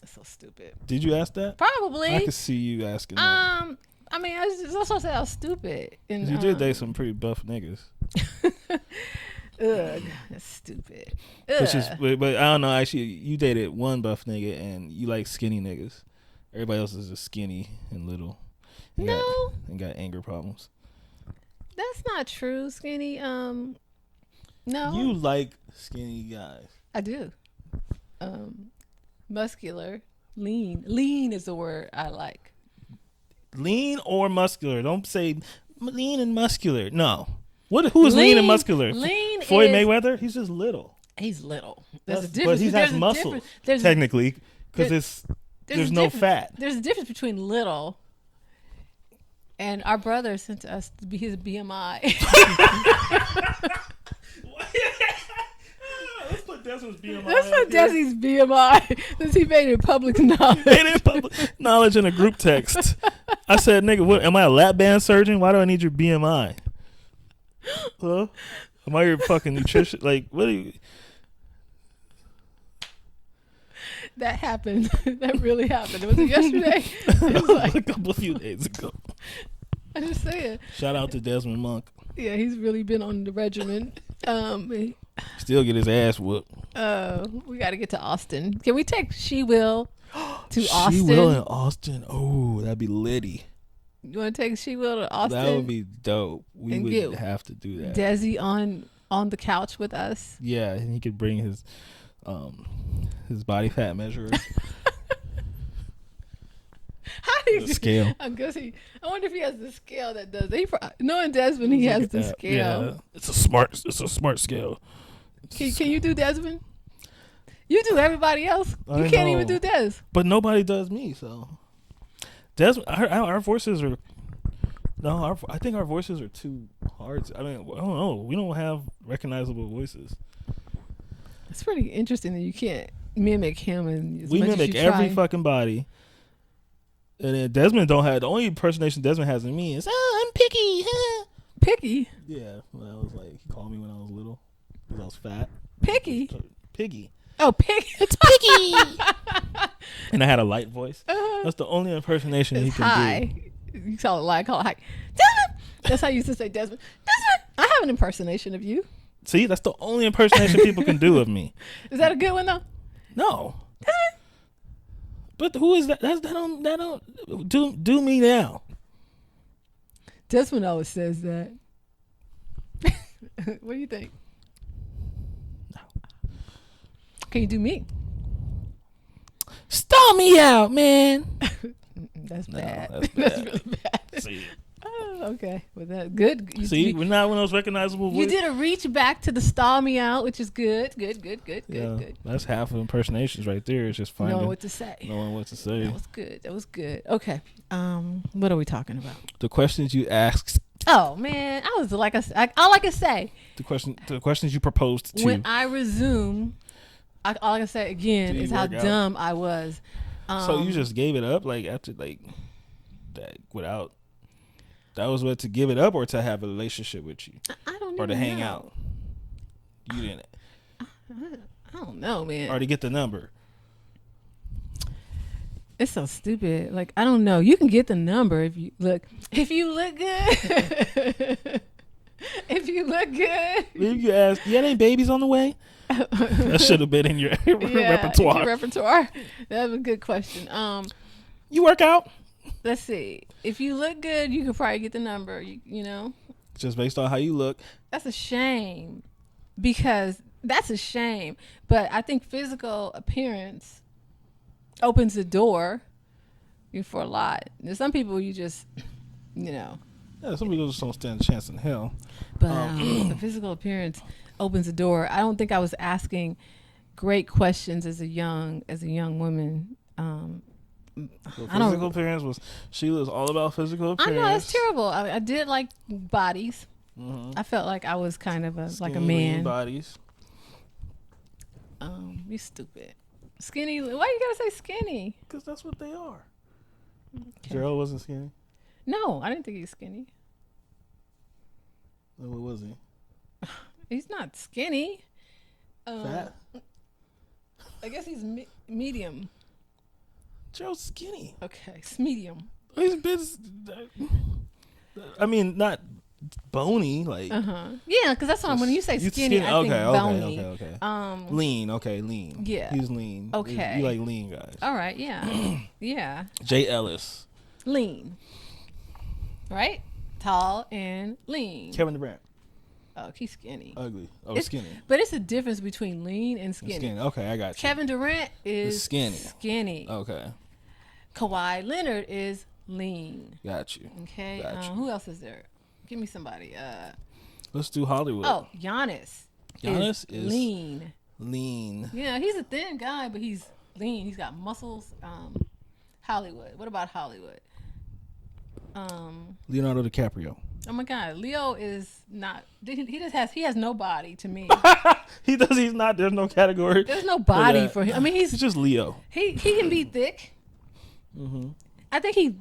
That's so stupid. Did you ask that? Probably. I could see you asking that. I mean, I was also say I was stupid. And, you did date some pretty buff niggas. Ugh, that's stupid. Ugh. But I don't know. Actually, you dated one buff nigga, and you like skinny niggas. Everybody else is just skinny and little. And got anger problems. That's not true. Skinny. No. You like skinny guys. I do. Muscular, lean. Lean is the word I like. Lean or muscular? Don't say lean and muscular. No. Who is lean and muscular? Lean Floyd Mayweather? He's just little. He's little. There's a difference. But he has muscle, technically, because there's no fat. There's a difference between little and our brother sent us his BMI. Let's put Desmond's BMI. Let's put Desi's BMI since he made it public knowledge. Made it public knowledge in a group text. I said, nigga, what? Am I a lap band surgeon? Why do I need your BMI? Huh? Am I your fucking nutrition? Like, what are you? That happened. That really happened. Was it yesterday? It was like a few days ago. I just saying. Shout out to Desmond Monk. Yeah, he's really been on the regimen. Still get his ass whooped. We got to get to Austin. Can we take She Will to Austin? She Will in Austin. Oh, that'd be litty. You want to take She Will to Austin? That would be dope. We would have to do that. Desi on on the couch with us. Yeah, and he could bring his body fat measurer. How do you scale? I wonder if he has the scale that does it. Knowing Desmond, he has the scale. Yeah, it's a smart scale. Can you do Desmond? You do everybody else. You can't even do Des. But nobody does me. So Desmond, our voices are. No, I think our voices are too hard. I mean, I don't know. We don't have recognizable voices. It's pretty interesting that you can't mimic him, and we mimic every fucking body. And then Desmond don't have the only impersonation Desmond has in me is I'm picky. Picky. Yeah, when I was like, he called me when I was little because I was fat. Picky. Piggy. Oh, piggy. It's piggy. And I had a light voice. That's the only impersonation he can do. You call it light, call it high. Desmond. That's how you used to say Desmond. Desmond. I have an impersonation of you. See, that's the only impersonation people can do of me. Is that a good one though? No. Desmond. But who is that? That don't do me now. Desmond always says that. What do you think? No. Can you do me? Stall me out, man. That's bad. That's really bad. See. Oh, okay. Well, that good. We're not one of those recognizable voices. You did a reach back to the stall me out, which is good. Good. That's half of impersonations right there. It's just finding knowing what to say. That was good. Okay. What are we talking about? The questions you asked. Oh man, all I can say. The questions you proposed to. When I resume, all I can say again is how dumb I was. So you just gave it up, like after like that without. That was what, to give it up or to have a relationship with you? I don't know. Or to hang out? You didn't. I don't know, man. Or to get the number? It's so stupid. Like, I don't know. You can get the number if you look good. If you look good. You ask, yeah, any babies on the way? That should have been in your repertoire. Your repertoire. That was a good question. You work out? Let's see. If you look good, you could probably get the number. You know, just based on how you look. That's a shame, because that's a shame. But I think physical appearance opens the door for a lot. There's some people you just, Yeah, some people just don't stand a chance in hell. But the physical appearance opens the door. I don't think I was asking great questions as a young woman. Physical appearance was Sheila's all about physical appearance. I know, it's terrible. I did like bodies. Mm-hmm. I felt like I was kind of like a man. Bodies. You stupid. Skinny. Why you gotta say skinny? Because that's what they are. Okay. Gerald wasn't skinny. No, I didn't think he was skinny. Well, what was he? He's not skinny. Fat. I guess he's medium. Gerald's skinny. Okay, it's medium. He's been. I mean, not bony, like. Yeah, because that's what when you say skinny, I think bony. Okay. Lean. Okay, lean. Yeah. He's lean. Okay. You like lean guys. All right. Yeah. Yeah. Jay Ellis. Lean. Right. Tall and lean. Kevin Durant. Oh, he's skinny. Ugly. Oh, skinny. But it's a difference between lean and skinny. Okay, I got you. Kevin Durant is skinny. Okay. Kawhi Leonard is lean. Got you. Okay. Who else is there? Give me somebody. Let's do Hollywood. Oh, Giannis. Giannis is lean. Lean. Yeah, he's a thin guy, but he's lean. He's got muscles. Hollywood. What about Hollywood? Leonardo DiCaprio. Oh my God, Leo is not. He has no body to me. He does. He's not. There's no category. There's no body for him. I mean, he's just Leo. He can be thick. Mm-hmm. I think he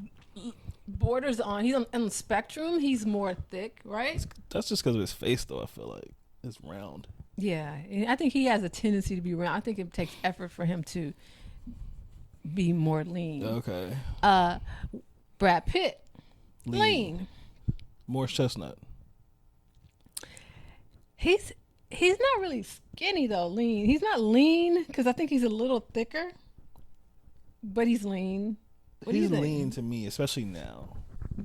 borders on. He's on the spectrum. He's more thick, right? That's just because of his face, though. I feel like it's round. Yeah, I think he has a tendency to be round. I think it takes effort for him to be more lean. Okay. Brad Pitt, lean. Morris Chestnut. He's not really skinny though. Lean. He's not lean because I think he's a little thicker, but he's lean. He's lean to me, especially now.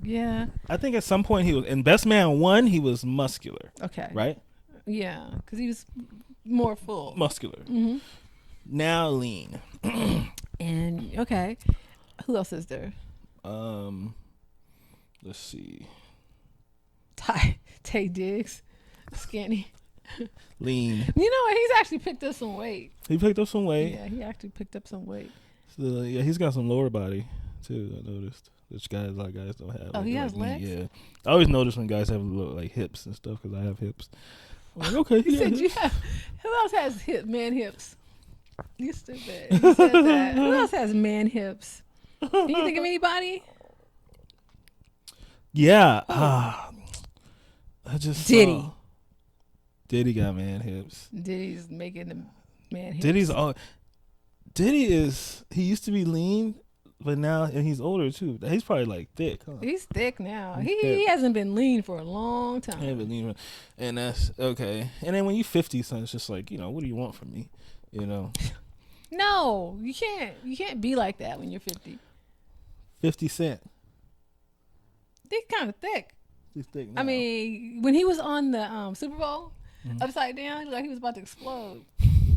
Yeah. I think at some point he was in Best Man 1. He was muscular. Okay. Right. Yeah, because he was more full. Muscular. Mm-hmm. Now lean. And, okay. Who else is there? Let's see. Tay Diggs. Skinny. Lean. You know what? He's actually picked up some weight. He picked up some weight. Yeah, he actually picked up some weight. So, yeah, he's got some lower body, too, I noticed. Which a lot of guys don't have. Oh, he has legs? Yeah. I always notice when guys have like hips and stuff because I have hips. I'm like, okay. He said you have. Who else has man hips? You stupid. You said that. Who else has man hips? Can you think of anybody? Yeah. I just Diddy. saw. Diddy got man hips. Diddy's making the man hips. Diddy he used to be lean, but now, and he's older too. He's probably like thick, huh? He's thick now. He hasn't been lean for a long time. He hasn't been lean, and that's okay. And then when you 50, son, it's just like, what do you want from me? No, you can't. You can't be like that when you're 50. 50 Cent. He's kind of thick. He's thick now. I mean, when he was on the Super Bowl, upside down, he looked like he was about to explode.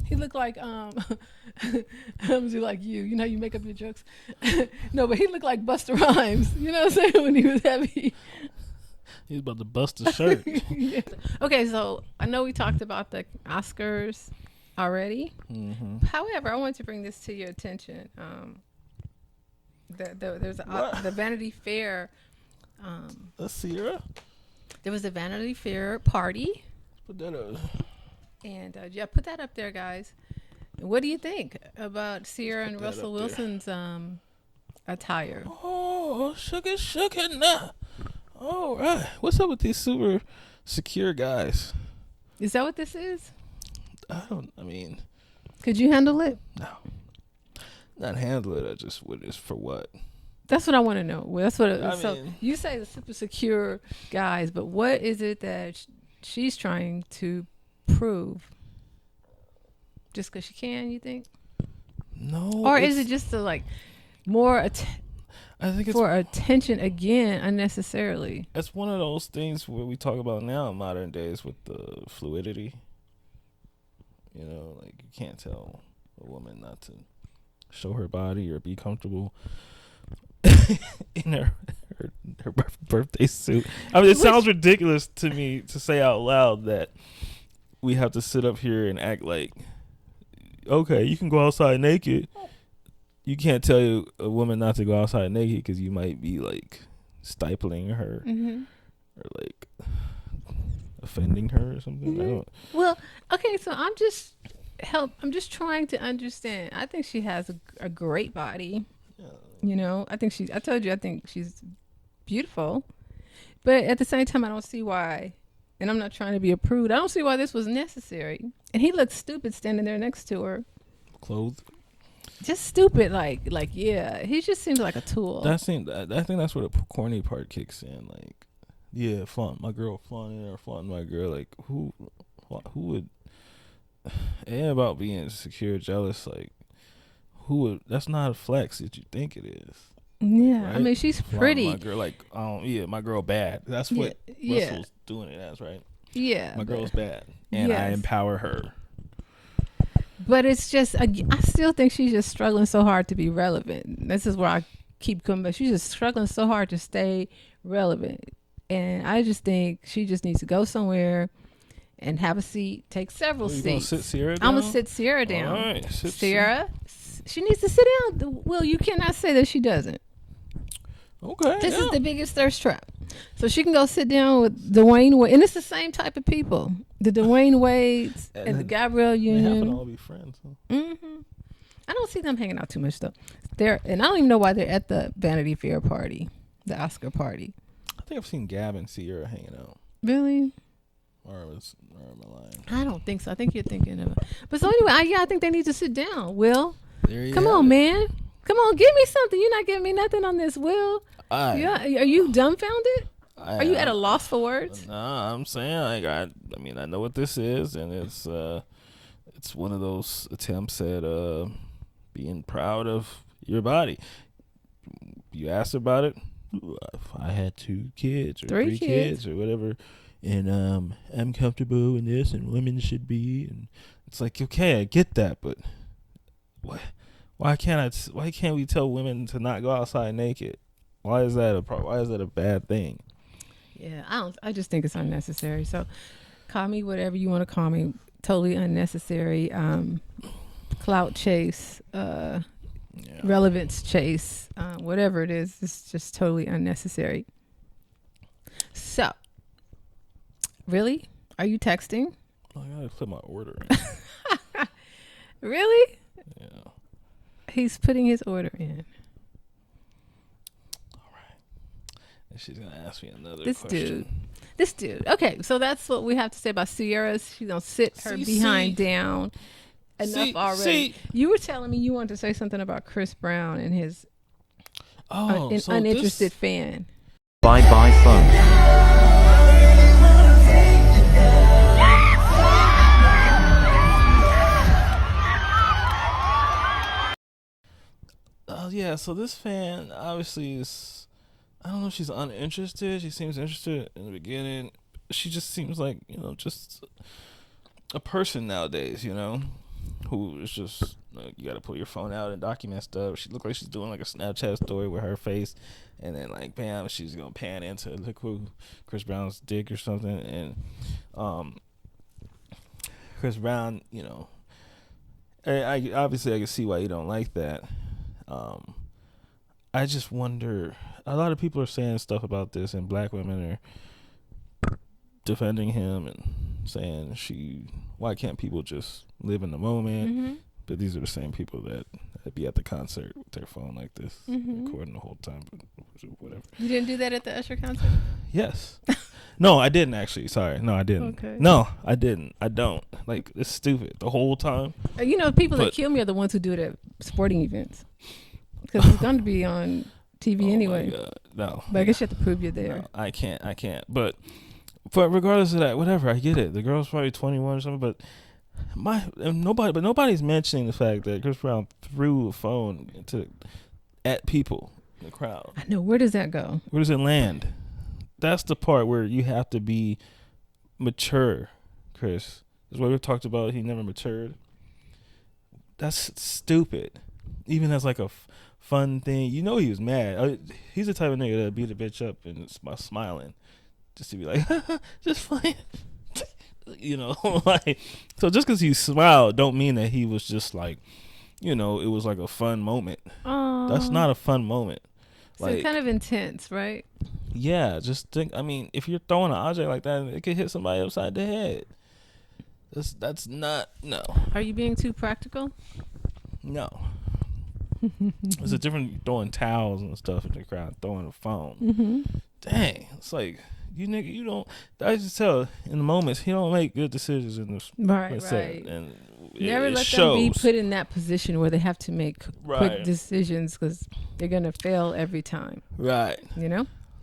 He looked like I'm like you. You know how you make up your jokes? No, but he looked like Busta Rhymes. You know what I'm saying? When he was heavy. He's about to bust a shirt. Yeah. Okay, so I know we talked about the Oscars already. Mm-hmm. However, I want to bring this to your attention. There's the Vanity Fair. Ciara? There was a Vanity Fair party. Put that up. And yeah, put that up there, guys. What do you think about Ciara and Russell Wilson's attire? Oh, sugar nah. All right. What's up with these super secure guys? Is that what this is? Could you handle it? No. Not handle it. I just would. It's for what? That's what I want to know. Well, that's what. You say the super secure guys, but what is it that she's trying to prove? Just because she can, you think? No. Or is it just to like more? I think it's for attention again, unnecessarily. It's one of those things where we talk about now in modern days with the fluidity. Like you can't tell a woman not to show her body or be comfortable in her birthday suit. It sounds ridiculous to me to say out loud that we have to sit up here and act like, okay, you can go outside naked. You can't tell a woman not to go outside naked because you might be like stifling her or like offending her or something. Mm-hmm. Well, okay, so I'm just trying to understand. I think she has a great body. Yeah. I think I think she's beautiful. But at the same time, I don't see why, and I'm not trying to be a prude, I don't see why this was necessary. And he looked stupid standing there next to her. Clothed? Just stupid, yeah. He just seems like a tool. I think that's where the corny part kicks in. Like, yeah, flaunt my girl, flaunting or flaunting my girl. Like, who would? It ain't about being insecure, jealous. Like, who would? That's not a flex that you think it is. Yeah, right? I mean, she's pretty. My girl, my girl bad. That's what Russell's doing it as, right? Yeah, my girl's bad, and I empower her. But it's just, I still think she's just struggling so hard to be relevant. This is where I keep coming back. She's just struggling so hard to stay relevant. And I just think she just needs to go somewhere and have a seat, take several seats. Gonna sit Ciara down? I'm going to sit Ciara down. All right. Ciara, she needs to sit down. Well, you cannot say that she doesn't. Okay. This is the biggest thirst trap. So she can go sit down with Dwayne Wade. And it's the same type of people. The Dwayne Wades and the Gabrielle Union. They happen to all be friends. Huh? Mm-hmm. I don't see them hanging out too much, though. And I don't even know why they're at the Vanity Fair party, the Oscar party. I think I've seen Gab and Ciara hanging out. Really? Or am I lying? I don't think so. I think you're thinking of it. But so anyway, I think they need to sit down. Will, come on, man. Come on, give me something. You're not giving me nothing on this, Will. Are you dumbfounded? Are you at a loss for words? No, I'm saying I know what this is, and it's one of those attempts at being proud of your body. You asked about it. If I had 2 kids or 3 kids or whatever, and I'm comfortable in this, and women should be, and it's like, okay, I get that, but why can't we tell women to not go outside naked? Why is that a bad thing? Yeah, I just think it's unnecessary. So call me whatever you want to call me. Totally unnecessary. Clout chase, relevance chase, whatever it is, it's just totally unnecessary. So, really? Are you texting? I gotta put my order in. Really? Yeah. He's putting his order in. All right. And she's gonna ask me another question. This dude. Okay, so that's what we have to say about Ciara. She's gonna sit her behind down. Enough already. You were telling me you wanted to say something about Chris Brown and his uninterested fan. Bye phone. Yeah, so this fan obviously is, I don't know if she's uninterested. She seems interested in the beginning. She just seems like, just a person nowadays, who is just, you got to pull your phone out and document stuff. She looked like she's doing like a Snapchat story with her face, and then like, bam, she's going to pan into, look who, Chris Brown's dick or something. And Chris Brown, I obviously I can see why you don't like that. I just wonder, a lot of people are saying stuff about this, and black women are defending him and saying why can't people just live in the moment? Mm-hmm. But these are the same people that be at the concert with their phone like this, recording the whole time, but whatever. You didn't do that at the Usher concert? Yes. No, I didn't actually. Sorry. No, I didn't. Okay. No, I didn't. I don't. Like, it's stupid the whole time. People that kill me are the ones who do it at sporting events. Because it's going to be on TV anyway. My God. No. But I guess you have to prove you're there. No, I can't. But regardless of that, whatever, I get it. The girl's probably 21 or something, but nobody's mentioning the fact that Chris Brown threw a phone at people in the crowd. I know. Where does that go? Where does it land? That's the part where you have to be mature, Chris. That's what we talked about. He never matured. That's stupid. Even as like a fun thing. He was mad. He's the type of nigga that beat a bitch up and smiling. Just to be like, just fine. Like, so just because he smiled don't mean that he was just like, it was like a fun moment. That's not a fun moment. So it's kind of intense, right? Yeah, just think, if you're throwing an object like that, it could hit somebody upside the head. That's not, no. Are you being too practical? No. It's a different throwing towels and stuff in the crowd, throwing a phone. Mm-hmm. Dang, it's like, you don't, I just tell in the moments, he don't make good decisions in this. Right. And never let them be put in that position where they have to make quick decisions because they're going to fail every time. Right.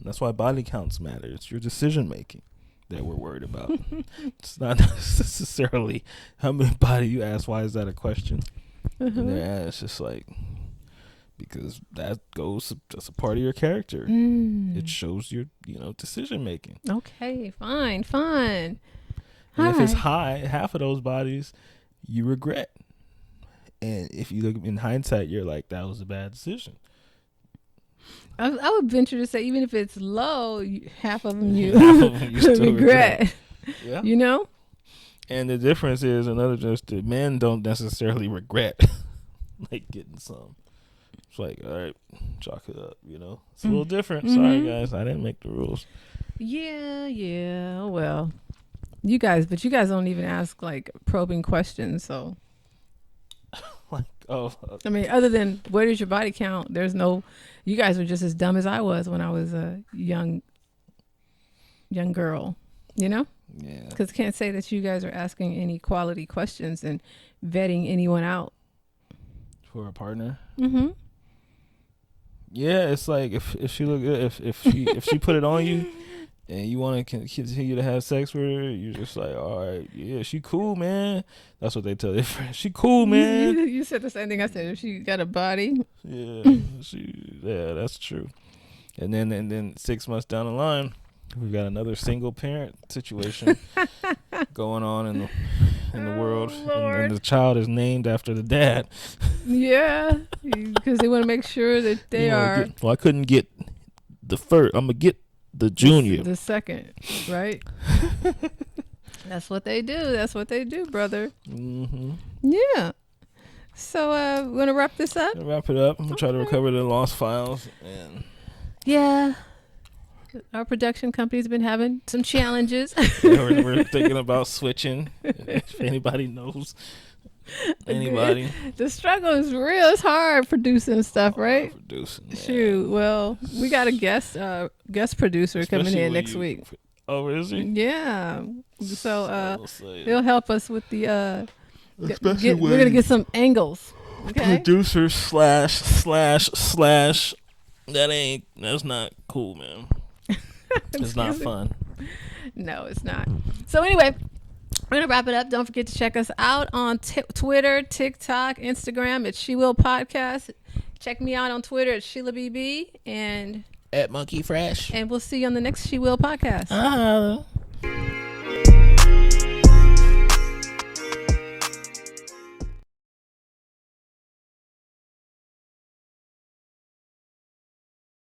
That's why body counts matter. It's your decision making that we're worried about. It's not necessarily how many body you ask. Why is that a question? And it's just like, because that's a part of your character. It shows your decision making. Okay, fine. And if it's high, half of those bodies you regret, and if you look in hindsight, you're like, that was a bad decision. I would venture to say, even if it's low, half of them you regret. Yeah. And the difference is, the men don't necessarily regret like getting some. It's like, all right, chalk it up, It's a little different. Mm-hmm. Sorry, guys. I didn't make the rules. Yeah. Well, you guys don't even ask, like, probing questions, so. Like, other than, where does your body count? There's no, you guys were just as dumb as I was when I was a young girl, Yeah. Because can't say that you guys are asking any quality questions and vetting anyone out. For a partner? Mm-hmm. Yeah, it's like if she look good, if she put it on you and you want to continue to have sex with her, you're just like, all right, yeah, she cool, man. That's what they tell their friends. She cool, man. You said the same thing I said. If she got a body. Yeah, that's true. And then 6 months down the line, We got another single parent situation going on in the world, and the child is named after the dad. Yeah, because they want to make sure that they are. I couldn't get the first. I'm gonna get the junior, the second, right? That's what they do. That's what they do, brother. Mm-hmm. Yeah. So we're gonna wrap this up. Wrap it up. I'm gonna try to recover the lost files. And yeah, our production company's been having some challenges. we're thinking about switching. If anybody knows anybody, the struggle is real. It's hard producing stuff, right? Producing. Shoot. Well, we got a guest producer coming in next week. Oh, is he? Yeah. So he'll help us with the. We're gonna get some angles. Okay. Producer / that's not cool, man. It's not fun. No, it's not. So anyway, we're gonna wrap it up. Don't forget to check us out on Twitter, TikTok, Instagram at She Will Podcast. Check me out on Twitter at SheilaBB and at Monkey Fresh. And we'll see you on the next She Will Podcast.